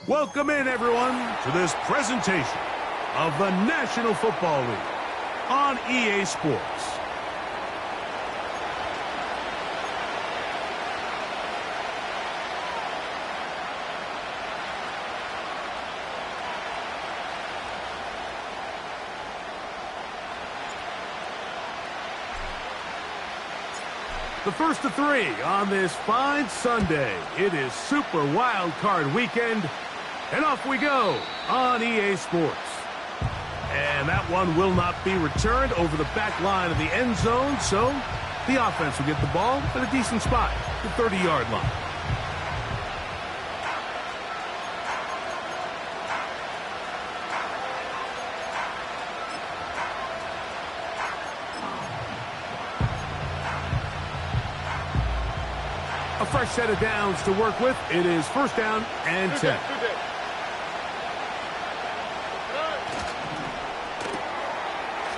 Welcome in, everyone, to this presentation of the National Football League on EA Sports. The first of three on this fine Sunday. It is Super Wildcard Weekend, and off we go on EA Sports. And that one will not be returned over the back line of the end zone, so the offense will get the ball at a decent spot, the 30-yard line. A fresh set of downs to work with. It is first down and 10.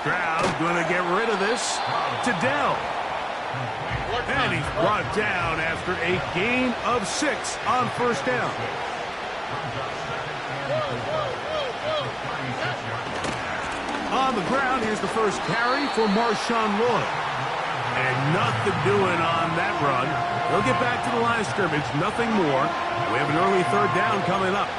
Stroud going to get rid of this to Dell. And he's brought down after a gain of 6 on first down. On the ground, here's the first carry for Marshawn Lloyd. And nothing doing on that run. They'll get back to the line of scrimmage, nothing more. We have an early third down coming up.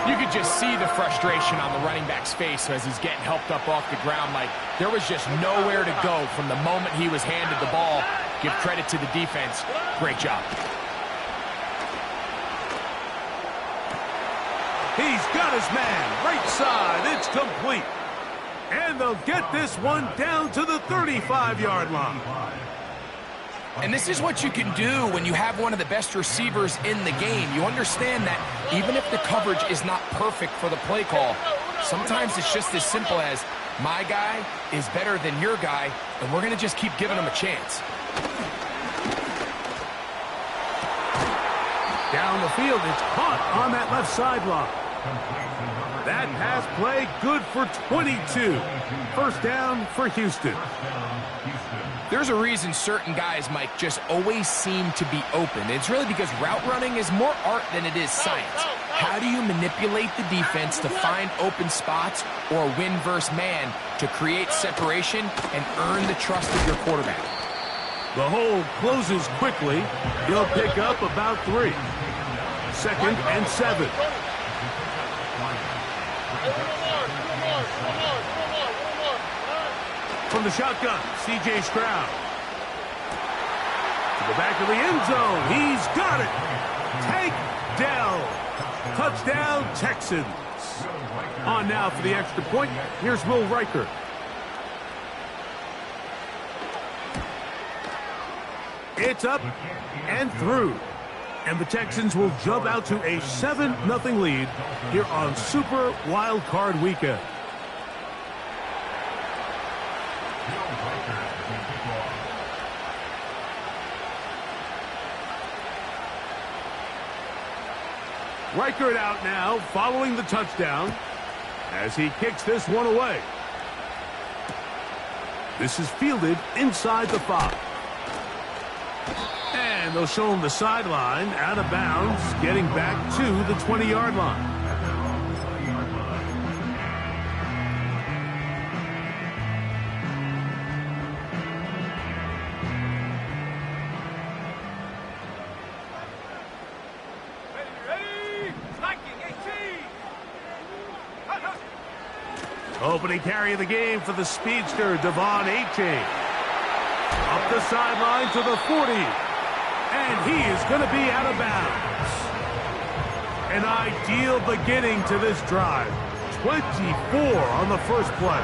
You could just see the frustration on the running back's face as he's getting helped up off the ground. Like there was just nowhere to go from the moment he was handed the ball. Give credit to the defense. Great job. He's got his man. Right side. It's complete. And they'll get this one down to the 35-yard line. And this is what you can do when you have one of the best receivers in the game. You understand that even if the coverage is not perfect for the play call, sometimes it's just as simple as my guy is better than your guy, and we're going to just keep giving him a chance. Down the field, it's caught on that left sideline. That pass play good for 22. First down for Houston. There's a reason certain guys, Mike, just always seem to be open. It's really because route running is more art than it is science. How do you manipulate the defense to find open spots or win versus man to create separation and earn the trust of your quarterback? The hole closes quickly. He'll pick up about 3. Second and 7. From the shotgun, C.J. Stroud. To the back of the end zone. He's got it. Take Dell. Touchdown, Texans. On now for the extra point. Here's Will Riker. It's up and through. And the Texans will jump out to a 7-0 lead here on Super Wildcard Weekend. Riker out now, following the touchdown, as he kicks this one away. This is fielded inside the 5. And they'll show him the sideline, out of bounds, getting back to the 20-yard line. Opening carry of the game for the speedster, Devon Achane. Up the sideline to the 40. And he is going to be out of bounds. An ideal beginning to this drive. 24 on the first play.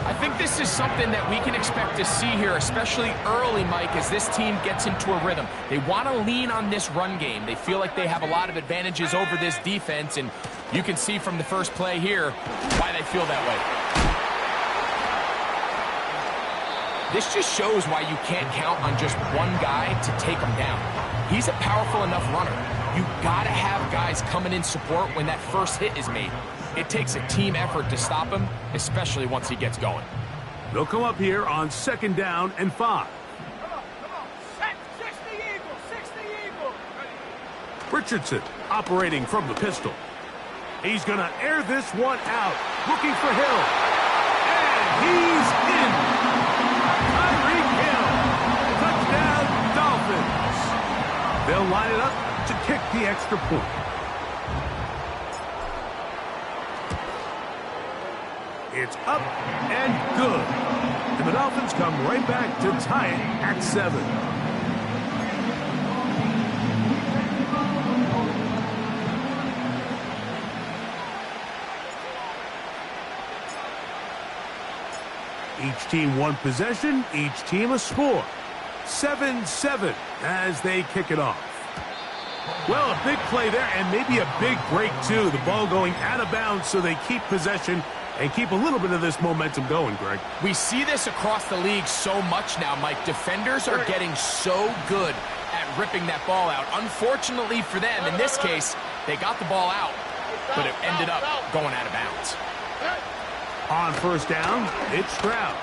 I think this is something that we can expect to see here, especially early, Mike, as this team gets into a rhythm. They want to lean on this run game. They feel like they have a lot of advantages over this defense, and you can see from the first play here why they feel that way. This just shows why you can't count on just one guy to take him down. He's a powerful enough runner. You got to have guys coming in support when that first hit is made. It takes a team effort to stop him, especially once he gets going. They'll come up here on 2nd down and 5. Come on. 60 Eagles. Richardson operating from the pistol. He's going to air this one out, looking for Hill. And he's in. Tyreek Hill. Touchdown, Dolphins. They'll line it up to kick the extra point. It's up and good. And the Dolphins come right back to tie it at 7. Each team one possession, each team a score. 7-7 as they kick it off. Well, a big play there and maybe a big break too. The ball going out of bounds so they keep possession and keep a little bit of this momentum going, Greg. We see this across the league so much now, Mike. Defenders are getting so good at ripping that ball out. Unfortunately for them, in this case, they got the ball out, but it ended up going out of bounds. On first down, it's Stroud.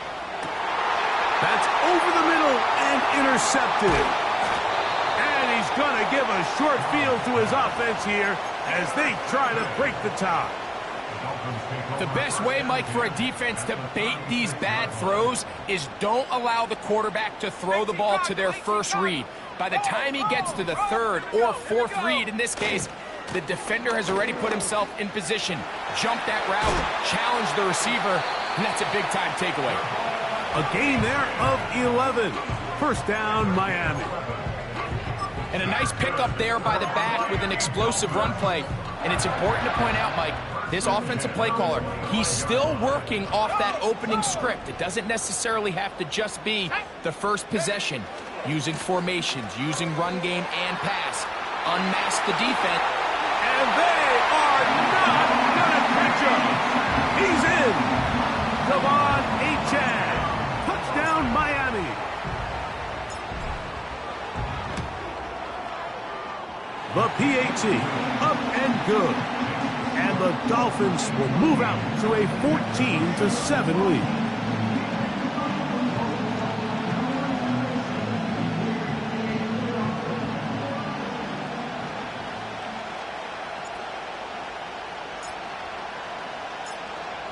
That's over the middle and intercepted. And he's going to give a short field to his offense here as they try to break the tie. The best way, Mike, for a defense to bait these bad throws is don't allow the quarterback to throw the ball to their first read. By the time he gets to the third or fourth read, in this case, the defender has already put himself in position, jumped that route, challenged the receiver, and that's a big-time takeaway. A gain there of 11. First down, Miami. And a nice pickup there by the back with an explosive run play. And it's important to point out, Mike, this offensive play caller, he's still working off that opening script. It doesn't necessarily have to just be the first possession. Using formations, using run game and pass. Unmask the defense. And they are not going to catch him. He's in. Devon Achane. Touchdown, Miami. The PAT up and good. And the Dolphins will move out to a 14-7 lead.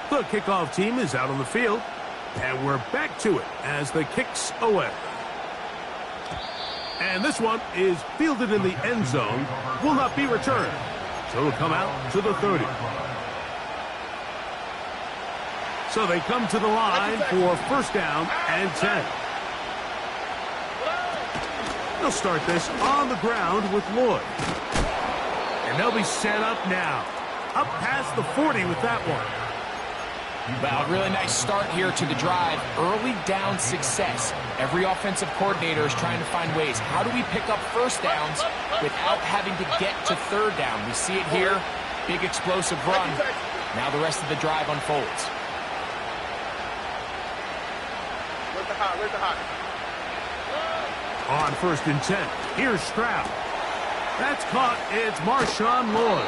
The kickoff team is out on the field, and we're back to it as the kick's away. And this one is fielded in the end zone, will not be returned. So it'll come out to the 30. So they come to the line for first down and 10. They'll start this on the ground with Lloyd. And they'll be set up now. Up past the 40 with that one. Well, really nice start here to the drive. Early down success. Every offensive coordinator is trying to find ways. How do we pick up first downs without having to get to third down? We see it here. Big explosive run. Now the rest of the drive unfolds. Where's the hot? On first and 10, here's Stroud. That's caught. It's Marshawn Lloyd.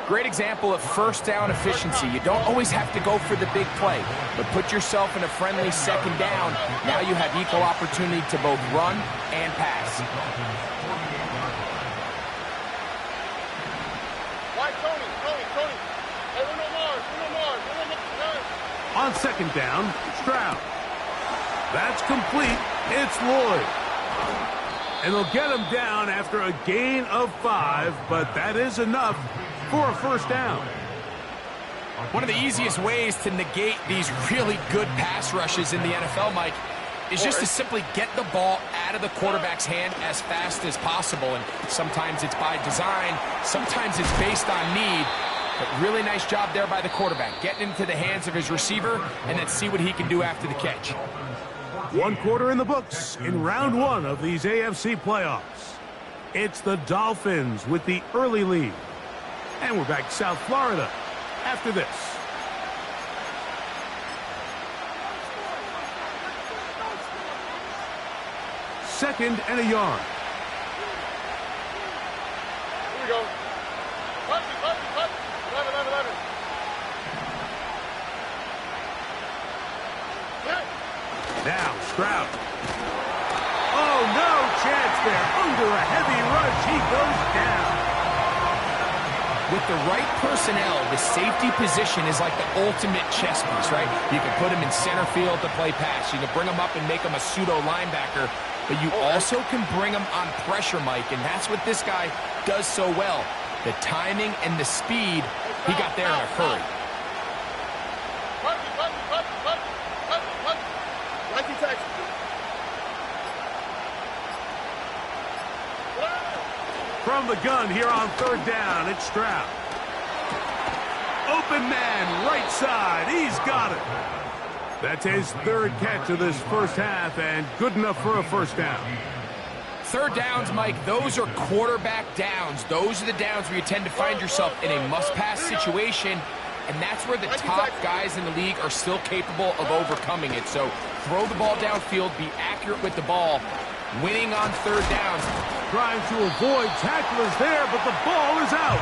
Great example of first down efficiency. You don't always have to go for the big play, but put yourself in a friendly second down. Now you have equal opportunity to both run and pass. Tony. Hey, On second down, Stroud. That's complete. It's Lloyd. And they'll get him down after a gain of 5, but that is enough for a first down. One of the easiest ways to negate these really good pass rushes in the NFL, Mike, is just to simply get the ball out of the quarterback's hand as fast as possible. And sometimes it's by design, sometimes it's based on need. But really nice job there by the quarterback, getting into the hands of his receiver, and then see what he can do after the catch. One quarter in the books in round 1 of these AFC playoffs. It's the Dolphins with the early lead. And we're back to South Florida after this. Second and a yard. Here we go. Cut. 11. Now Stroud. Oh, no chance there. Under a heavy rush, he goes down. With the right personnel, the safety position is like the ultimate chess piece, right? You can put him in center field to play pass. You can bring him up and make him a pseudo linebacker, but you also can bring him on pressure, Mike, and that's what this guy does so well. The timing and the speed, he got there in a hurry. From the gun here on third down, it's Stroud. Open man, right side. He's got it. That's his third catch of this first half, and good enough for a first down. Third downs, Mike, those are quarterback downs. Those are the downs where you tend to find yourself in a must-pass situation, and that's where the top guys in the league are still capable of overcoming it. So throw the ball downfield, be accurate with the ball. Winning on third downs. Trying to avoid tacklers there, but the ball is out.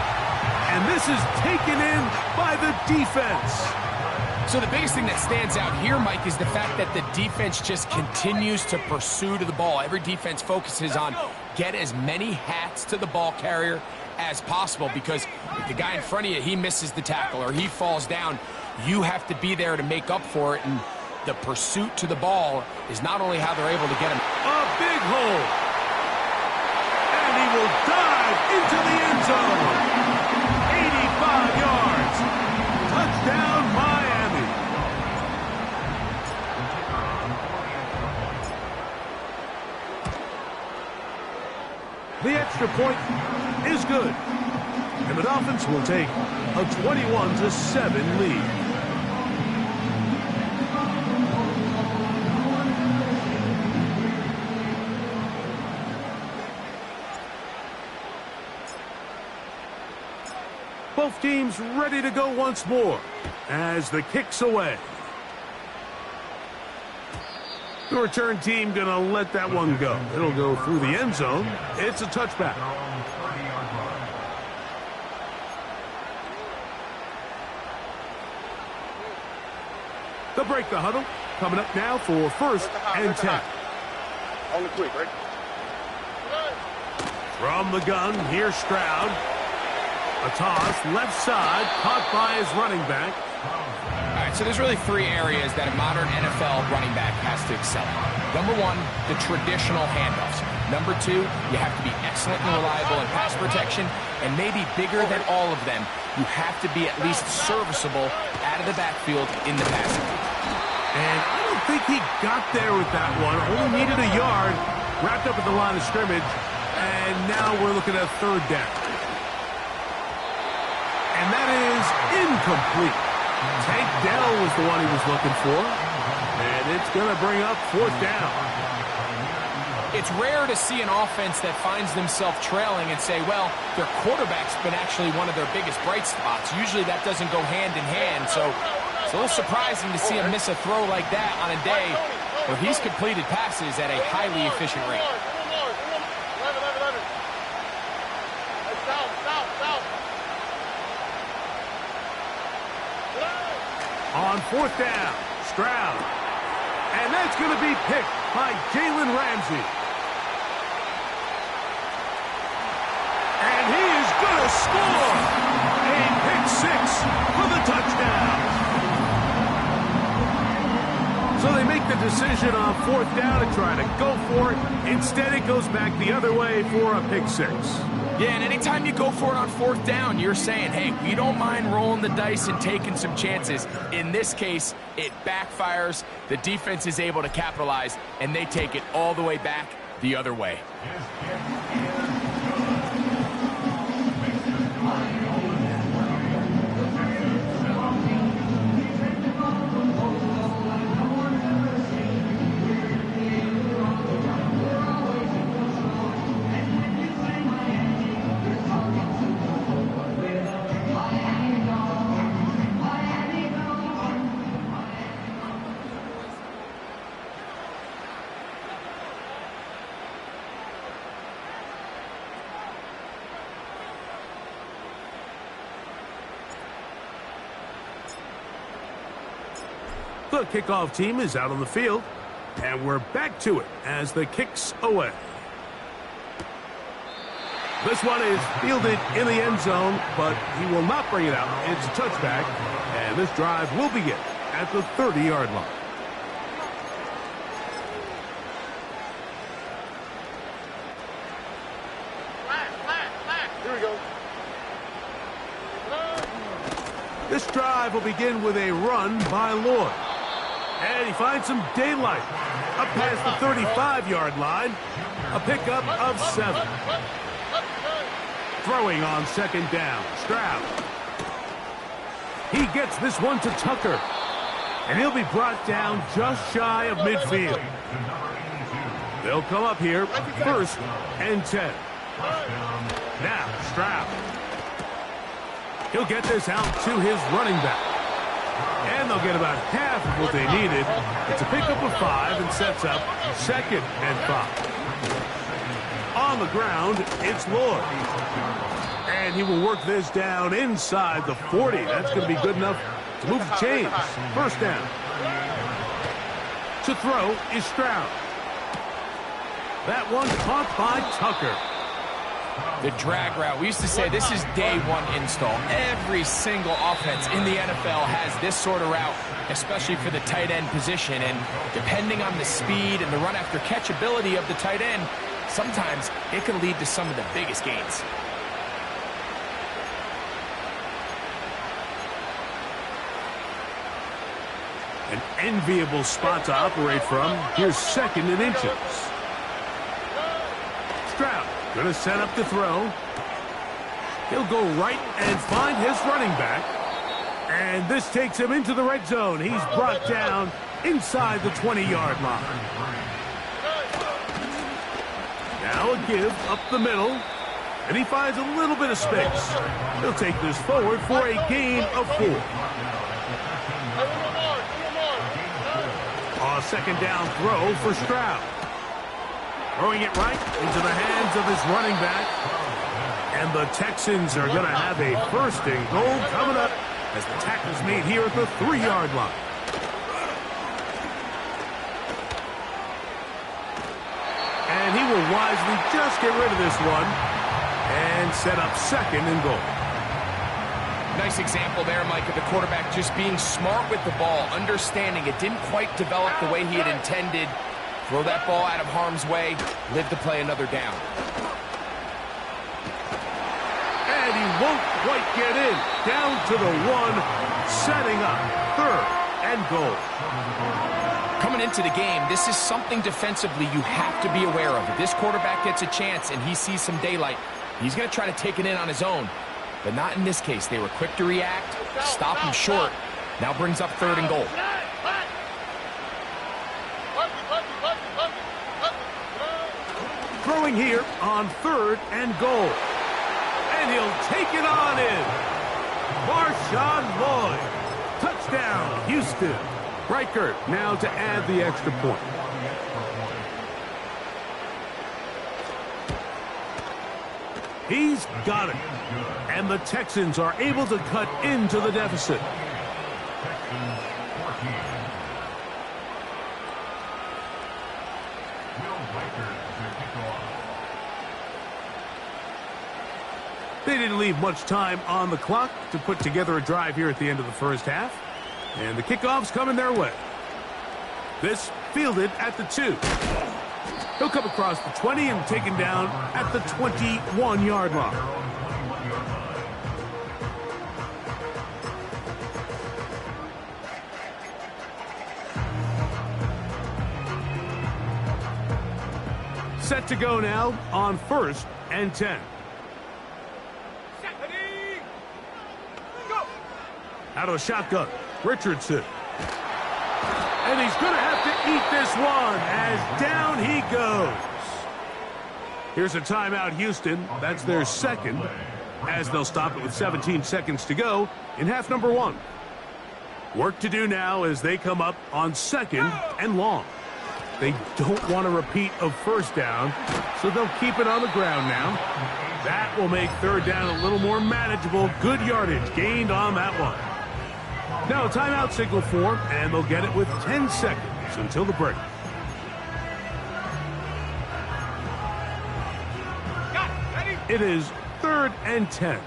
And this is taken in by the defense. So the biggest thing that stands out here, Mike, is the fact that the defense just continues to pursue to the ball. Every defense focuses on get as many hats to the ball carrier as possible, because if the guy in front of you, he misses the tackle or he falls down, you have to be there to make up for it. And the pursuit to the ball is not only how they're able to get him. A big hole. And he will dive into the end zone. 85 yards. Touchdown, Miami. The extra point is good. And the Dolphins will take a 21-7 lead. Both teams ready to go once more as the kick's away. The return team going to let that one go. It'll go through the end zone. It's a touchback. They'll break the huddle. Coming up now for first and 10. On the quick, right? From the gun, here's Stroud. A toss, left side, caught by his running back. All right, so there's really three areas that a modern NFL running back has to excel in. Number one, the traditional handoffs. Number two, you have to be excellent and reliable in pass protection. And maybe bigger than all of them, you have to be at least serviceable out of the backfield in the passing game. And I don't think he got there with that one. Only needed a yard, wrapped up at the line of scrimmage, and now we're looking at third down. And that is incomplete. Tank Dell was the one he was looking for. And it's going to bring up fourth down. It's rare to see an offense that finds themselves trailing and say, well, their quarterback's been actually one of their biggest bright spots. Usually that doesn't go hand in hand. So it's a little surprising to see him miss a throw like that on a day where he's completed passes at a highly efficient rate. On fourth down, Stroud. And that's going to be picked by Jalen Ramsey. And he is going to score. A pick six for the touchdown. So they make the decision on fourth down to try to go for it. Instead, it goes back the other way for a pick six. Yeah, and anytime you go for it on fourth down, you're saying, hey, we don't mind rolling the dice and taking some chances. In this case, it backfires. The defense is able to capitalize, and they take it all the way back the other way. The kickoff team is out on the field, and we're back to it as the kick's away. This one is fielded in the end zone, but he will not bring it out. It's a touchback, and this drive will begin at the 30-yard line. Here we go. This drive will begin with a run by Lloyd. And he finds some daylight. Up past the 35-yard line. A pickup of 7. Throwing on second down. Stroud. He gets this one to Tucker. And he'll be brought down just shy of midfield. They'll come up here, 1st and 10. Now, Stroud. He'll get this out to his running back. And they'll get about half of what they needed. It's a pickup of 5 and sets up 2nd and 5. On the ground, it's Lloyd. And he will work this down inside the 40. That's going to be good enough to move the chains. 1st down. To throw is Stroud. That one caught by Tucker. The drag route. We used to say this is day 1 install. Every single offense in the NFL has this sort of route, especially for the tight end position. And depending on the speed and the run after catch ability of the tight end, sometimes it can lead to some of the biggest gains. An enviable spot to operate from. Here's 2nd and inches. Stroud going to set up the throw. He'll go right and find his running back. And this takes him into the red zone. He's brought down inside the 20-yard line. Now a give up the middle. And he finds a little bit of space. He'll take this forward for a gain of 4. A 2nd down throw for Stroud. Throwing it right into the hands of his running back. And the Texans are going to have a 1st and goal coming up as the tackle's made here at the 3-yard line. And he will wisely just get rid of this one and set up 2nd and goal. Nice example there, Mike, of the quarterback just being smart with the ball, understanding it didn't quite develop the way he had intended. Throw that ball out of harm's way, live to play another down. And he won't quite get in. Down to the 1, setting up 3rd and goal. Coming into the game, this is something defensively you have to be aware of. If this quarterback gets a chance and he sees some daylight, he's going to try to take it in on his own. But not in this case. They were quick to react, stop him short. Now brings up 3rd and goal. Throwing here on 3rd and goal. And he'll take it on in. Marshawn Lloyd. Touchdown, Houston. Reichert now to add the extra point. He's got it. And the Texans are able to cut into the deficit. They didn't leave much time on the clock to put together a drive here at the end of the 1st half. And the kickoff's coming their way. This fielded at the 2. He'll come across the 20 and taken down at the 21-yard line. Set to go now on 1st and 10. Out of the shotgun, Richardson. And he's going to have to eat this one as down he goes. Here's a timeout, Houston. That's their 2nd, as they'll stop it with 17 seconds to go in half number 1. Work to do now as they come up on 2nd and long. They don't want a repeat of 1st down, so they'll keep it on the ground now. That will make 3rd down a little more manageable. Good yardage gained on that one. Now a timeout signal for, and they'll get it with 10 seconds until the break. Got it. Ready? It is 3rd and 10.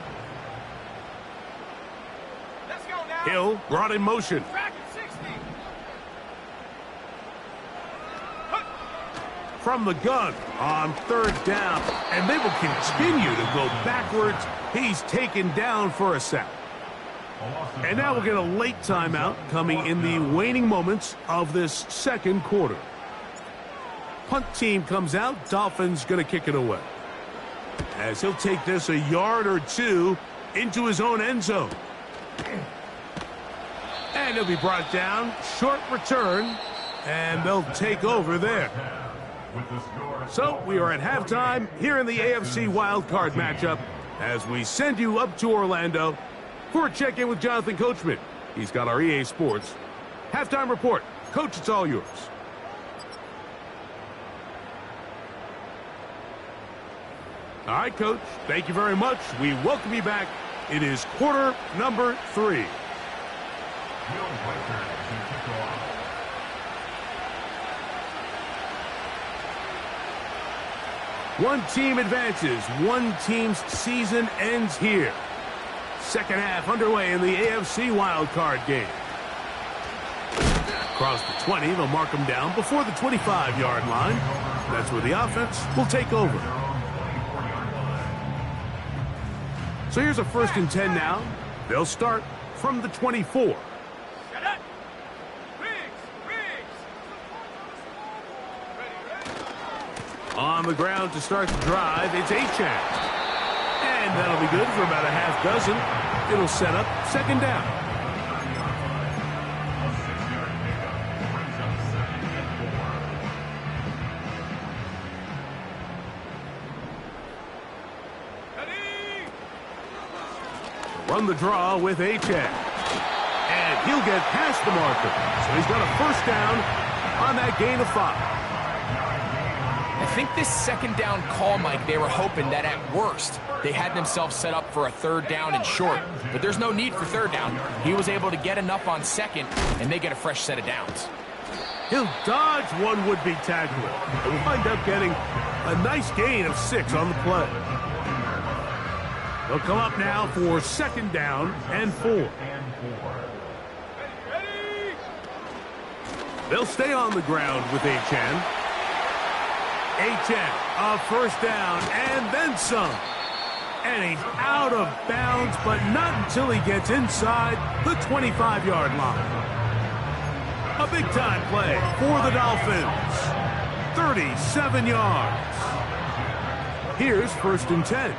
Let's go now. Hill brought in motion. Track at 60. From the gun on 3rd down, and they will continue to go backwards. He's taken down for a sack. And now we'll get a late timeout coming in the waning moments of this 2nd quarter. Punt team comes out. Dolphins going to kick it away, as he'll take this a yard or two into his own end zone. And he'll be brought down. Short return, and they'll take over there. So we are at halftime here in the AFC wildcard matchup as we send you up to Orlando for a check-in with Jonathan Coachman. He's got our EA Sports halftime report. Coach, it's all yours. All right, Coach. Thank you very much. We welcome you back. It is quarter number 3. One team advances. One team's season ends here. Second half underway in the AFC wildcard game. Across the 20, they'll mark them down before the 25-yard line. That's where the offense will take over. So here's a 1st and 10 now. They'll start from the 24. On the ground to start the drive, it's Achane. And that'll be good for about a half dozen. It'll set up 2nd down. Run the draw with Achane. And he'll get past the marker. So he's got a 1st down on that gain of 5. I think this 2nd down call, Mike, they were hoping that at worst they had themselves set up for a 3rd down and short. But there's no need for 3rd down. He was able to get enough on 2nd, and they get a fresh set of downs. He'll dodge one would-be tackler. And will wind up getting a nice gain of 6 on the play. They'll come up now for 2nd down and 4. They'll stay on the ground with Achane. Achane, a 1st down, and then some. And he's out of bounds, but not until he gets inside the 25-yard line. A big-time play for the Dolphins. 37 yards. Here's 1st and 10.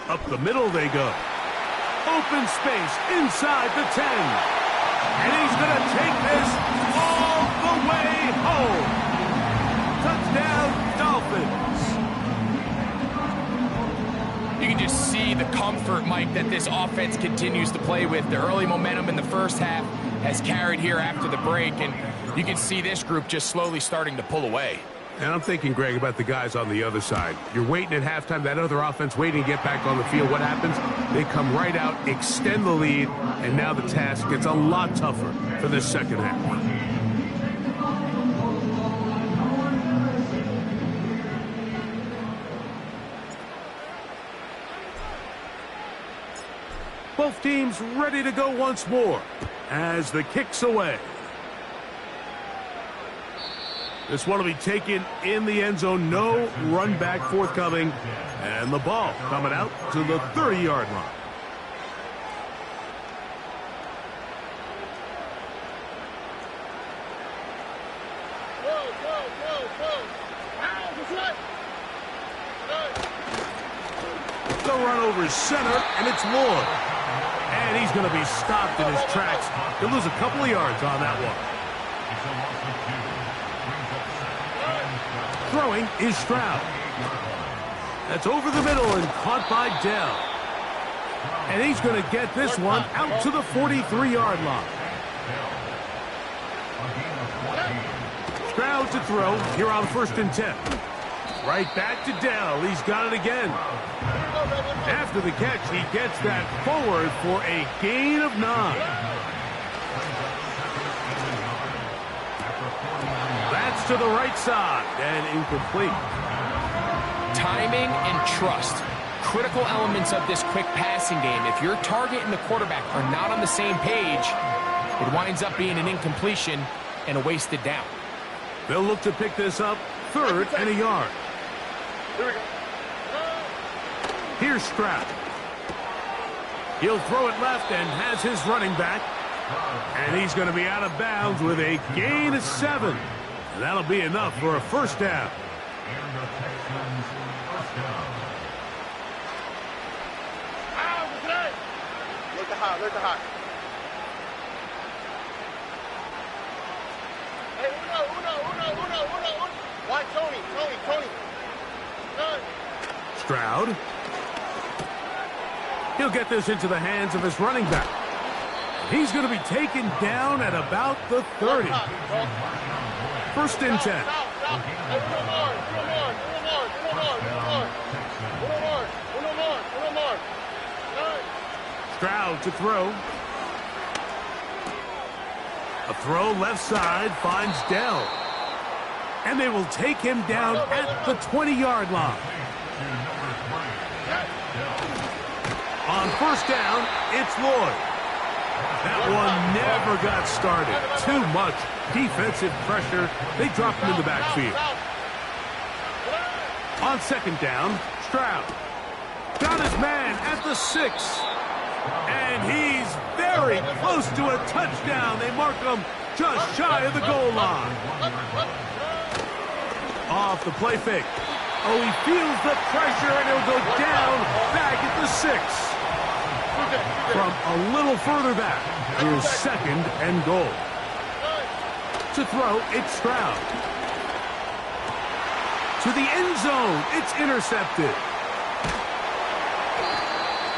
Up the middle they go. Open space inside the 10. And he's going to take this all the way home. Touchdown, Dolphins. You can just see the comfort, Mike, that this offense continues to play with. The early momentum in the 1st half has carried here after the break, and you can see this group just slowly starting to pull away. And I'm thinking, Greg, about the guys on the other side. You're waiting at halftime, that other offense waiting to get back on the field. What happens? They come right out, extend the lead, and now the task gets a lot tougher for this 2nd half. Both teams ready to go once more as the kick's away. This one will be taken in the end zone. No run back forthcoming. And the ball coming out to the 30-yard line. The run over center, and it's Lloyd. And he's going to be stopped in his tracks. He'll lose a couple of yards on that one. Throwing is Stroud. That's over the middle and caught by Dell. And he's going to get this one out to the 43-yard line. Stroud to throw here on 1st and 10. Right back to Dell. He's got it again. After the catch, he gets that forward for a gain of 9. to the right side and incomplete. Timing and trust, critical elements of this quick passing game. If your target and the quarterback are not on the same page, it winds up being an incompletion and a wasted down. They'll look to pick this up, 3rd and a yard. Here we go. Here's Stroud. He'll throw it left and has his running back. And he's going to be out of bounds with a gain of 7. And that'll be enough for a first down. And the Texans first down. Look at hot, look at hot. Hey, uno. Why, Tony. None. Stroud. He'll get this into the hands of his running back. He's going to be taken down at about the 30. 1st and 10. Stroud to throw. A throw left side finds Dell. And they will take him down at the 20-yard line. On 1st down, it's Lloyd. That one never got started. Too much defensive pressure. They dropped him in the backfield. On 2nd down, Stroud. Got his man at the 6. And he's very close to a touchdown. They mark him just shy of the goal line. Off the play fake. Oh, he feels the pressure, and he'll go down back at the 6. From a little further back, here's 2nd and goal. To throw, it's Stroud. To the end zone, it's intercepted.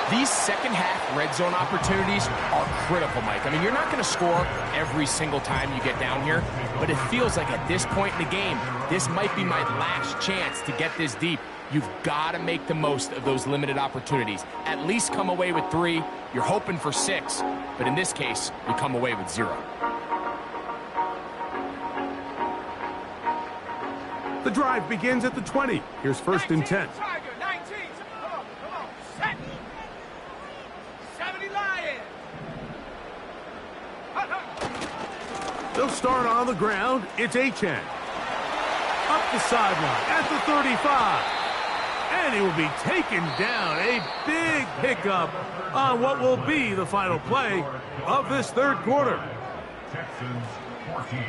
These second-half red zone opportunities are critical, Mike. I mean, you're not going to score every single time you get down here, but it feels like at this point in the game, this might be my last chance to get this deep. You've got to make the most of those limited opportunities. At least come away with 3. You're hoping for 6, but in this case, you come away with 0. The drive begins at the 20. Here's 1st and 10. Tiger, 19. Come on. Set. 70 Lion. They'll start on the ground. It's Achane. Up the sideline at the 35. And he will be taken down. A big pickup on what will be the final play of this 3rd quarter. Texans 14.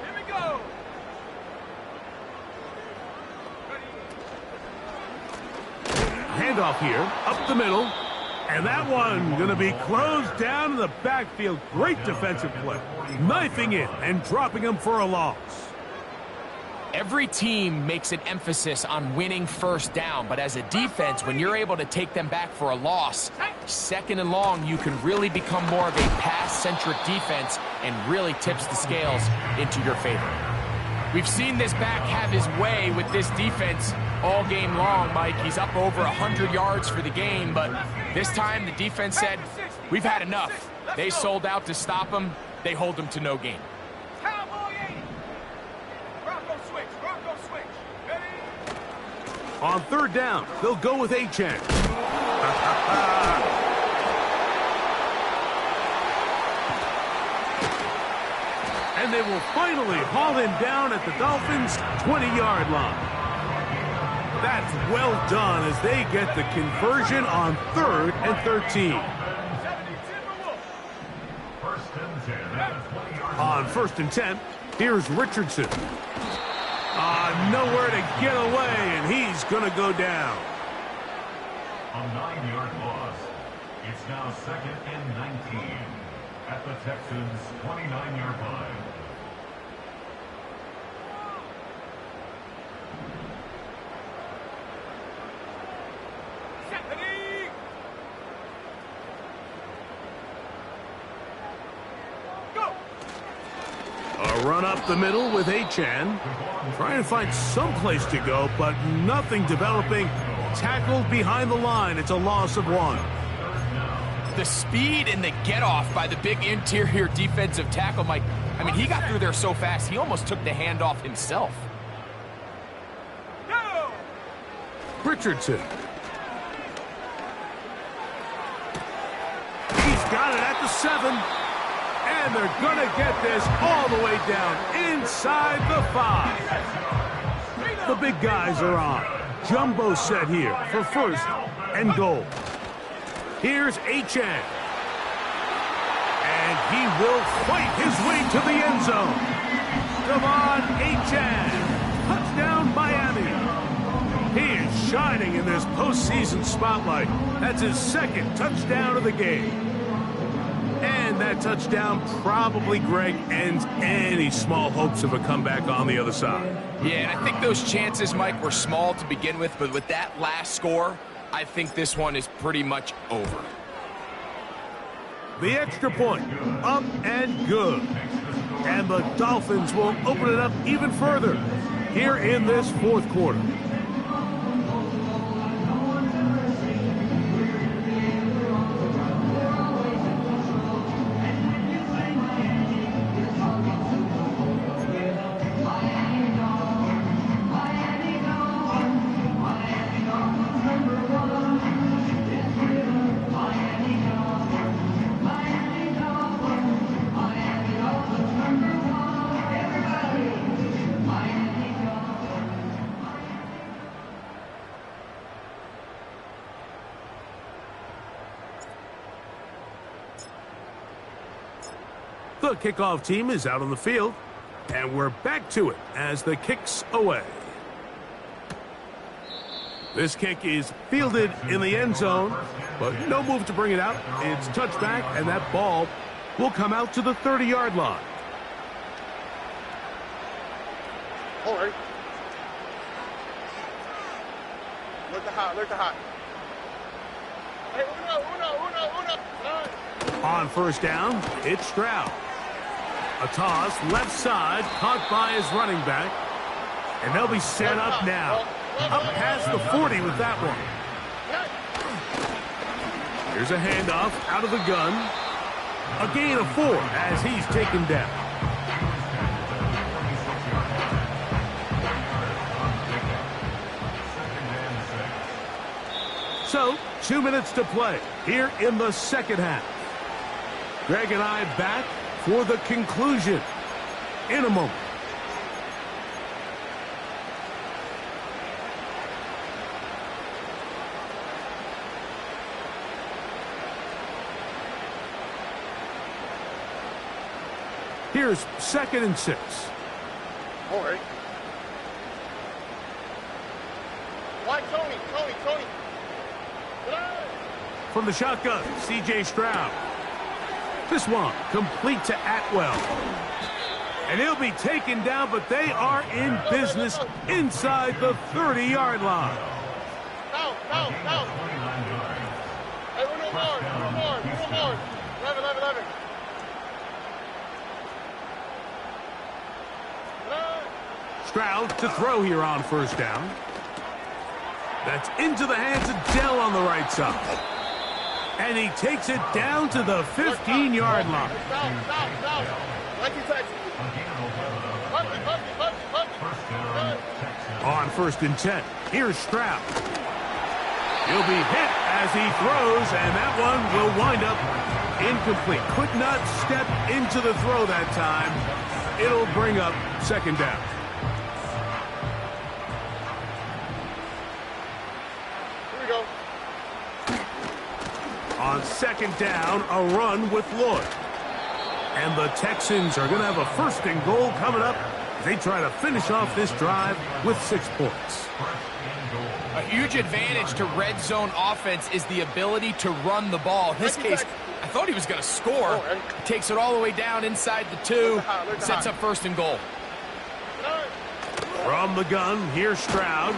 Here we go. Handoff here, up the middle. And that one going to be closed down in the backfield. Great defensive play. Knifing in and dropping him for a loss. Every team makes an emphasis on winning 1st down, but as a defense, when you're able to take them back for a loss, 2nd and long, you can really become more of a pass-centric defense and really tips the scales into your favor. We've seen this back have his way with this defense all game long, Mike. He's up over 100 yards for the game, but this time the defense said, we've had enough. They sold out to stop him. They hold him to no gain. On 3rd down, they'll go with Achane. And they will finally haul him down at the Dolphins' 20-yard line. That's well done as they get the conversion on 3rd and 13. On 1st and 10, here's Richardson. Nowhere to get away, and he's going to go down. A 9-yard loss. It's now 2nd and 19 at the Texans' 29-yard line. A run up the middle with Achan. Trying to find some place to go, but nothing developing. Tackled behind the line. It's a loss of 1. The speed and the get-off by the big interior defensive tackle, Mike. I mean, he got through there so fast, he almost took the handoff himself. Richardson. He's got it at the 7. And they're going to get this all the way down inside the 5. The big guys are on. Jumbo set here for 1st and goal. Here's Achan. And he will fight his way to the end zone. Devon Achan. Touchdown, Miami. He is shining in this postseason spotlight. That's his 2nd touchdown of the game. And that touchdown probably, Greg, ends any small hopes of a comeback on the other side. Yeah, and I think those chances, Mike, were small to begin with, but with that last score, I think this one is pretty much over. The extra point, up and good. And the Dolphins will open it up even further here in this 4th quarter. The kickoff team is out on the field, and we're back to it as the kick's away. This kick is fielded in the end zone, but no move to bring it out. It's touchback, and that ball will come out to the 30-yard line. All right. Look the hot, look the hot. Hey, uno. On 1st down, it's Stroud. A toss, left side, caught by his running back. And they'll be set up now. Up past the 40 with that one. Here's a handoff out of the gun. A gain of 4 as he's taken down. So, 2 minutes to play here in the 2nd half. Greg and I back for the conclusion in a moment. Here's 2nd and 6. All right. Why, Tony? From the shotgun, C.J. Stroud. This one complete to Atwell. And he'll be taken down, but they are in business inside the 30-yard line. No. Hey, uno more. 11. Stroud to throw here on 1st down. That's into the hands of Dell on the right side. And he takes it down to the 15-yard line. On 1st and 10, here's Stroud. He'll be hit as he throws, and that one will wind up incomplete. Could not step into the throw that time. It'll bring up 2nd down. On 2nd down, a run with Lloyd. And the Texans are going to have a 1st and goal coming up as they try to finish off this drive with 6 points. A huge advantage to red zone offense is the ability to run the ball. In this case, I thought he was going to score. Takes it all the way down inside the 2, sets up 1st and goal. From the gun, here's Stroud.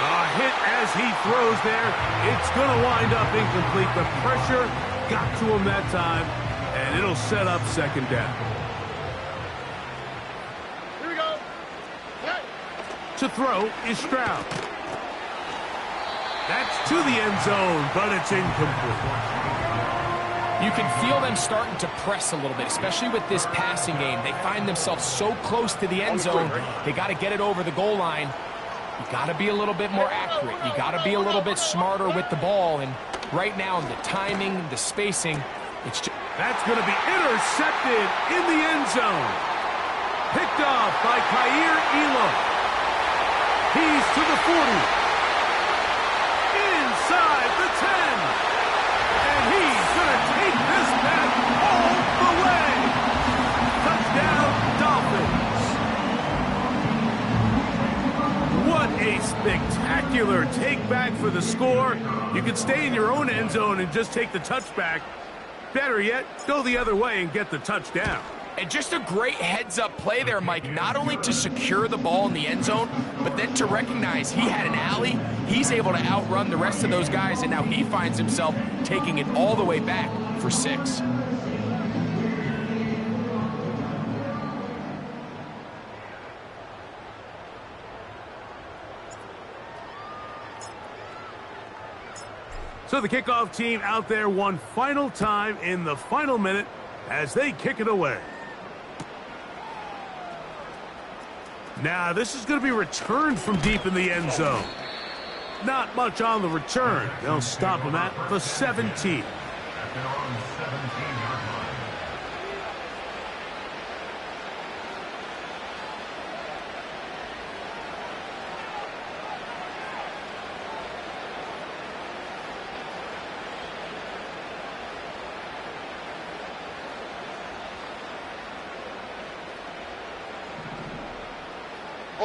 A hit as he throws there. It's going to wind up incomplete. The pressure got to him that time, and it'll set up 2nd down. To throw is Stroud. That's to the end zone, but it's incomplete. You can feel them starting to press a little bit, especially with this passing game. They find themselves so close to the end zone, they got to get it over the goal line. You got to be a little bit more accurate. You got to be a little bit smarter with the ball. And right now, the timing, the spacing, it's just... That's going to be intercepted in the end zone. Picked off by Kaiir Elam. He's to the 40. Inside the 10. And he's going to take this back all the way. Touchdown, Dolphins. What a spectacular take back for the score. You can stay in your own end zone and just take the touchback. Better yet, go the other way and get the touchdown. And just a great heads-up play there, Mike, not only to secure the ball in the end zone, but then to recognize he had an alley. He's able to outrun the rest of those guys, and now he finds himself taking it all the way back for 6. So the kickoff team out there one final time in the final minute as they kick it away. Now this is going to be returned from deep in the end zone. Not much on the return. They'll stop him at the 17.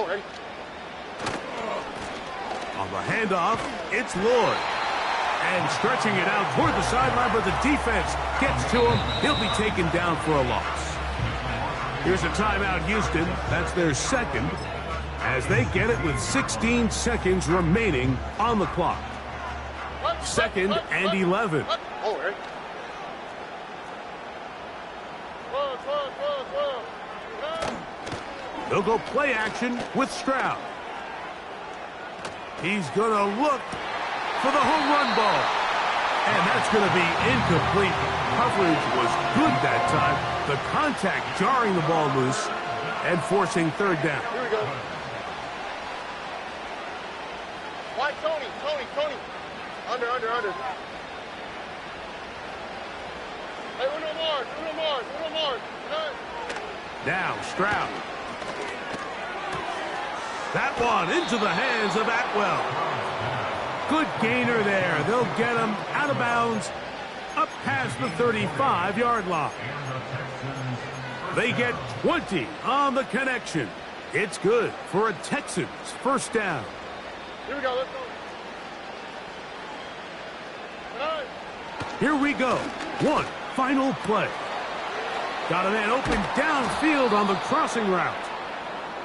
Ready? On the handoff, it's Lloyd. And stretching it out toward the sideline, but the defense gets to him. He'll be taken down for a loss. Here's a timeout, Houston. That's their second, as they get it with 16 seconds remaining on the clock. 2nd and 11. Ready? They'll go play action with Stroud. He's going to look for the home run ball. And that's going to be incomplete. Coverage was good that time. The contact jarring the ball loose and forcing 3rd down. Here we go. Why, Tony? Under. Hey, uno more. Now Stroud. That one into the hands of Atwell. Good gainer there. They'll get him out of bounds up past the 35-yard line. They get 20 on the connection. It's good for a Texans 1st down. Here we go. Let's go. Here we go. One final play. Got a man open downfield on the crossing route.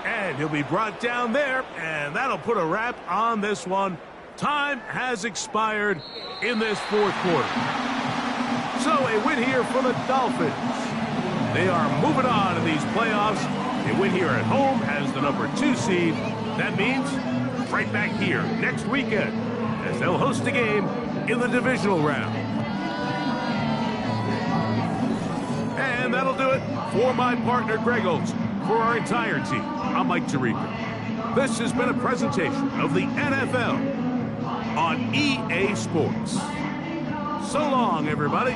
And he'll be brought down there, and that'll put a wrap on this one. Time has expired in this 4th quarter. So a win here for the Dolphins. They are moving on in these playoffs. They win here at home as the number 2 seed. That means right back here next weekend as they'll host a game in the divisional round. And that'll do it for my partner, Greg Olson. For our entire team, I'm Mike Tirico. This has been a presentation of the NFL on EA Sports. So long, everybody.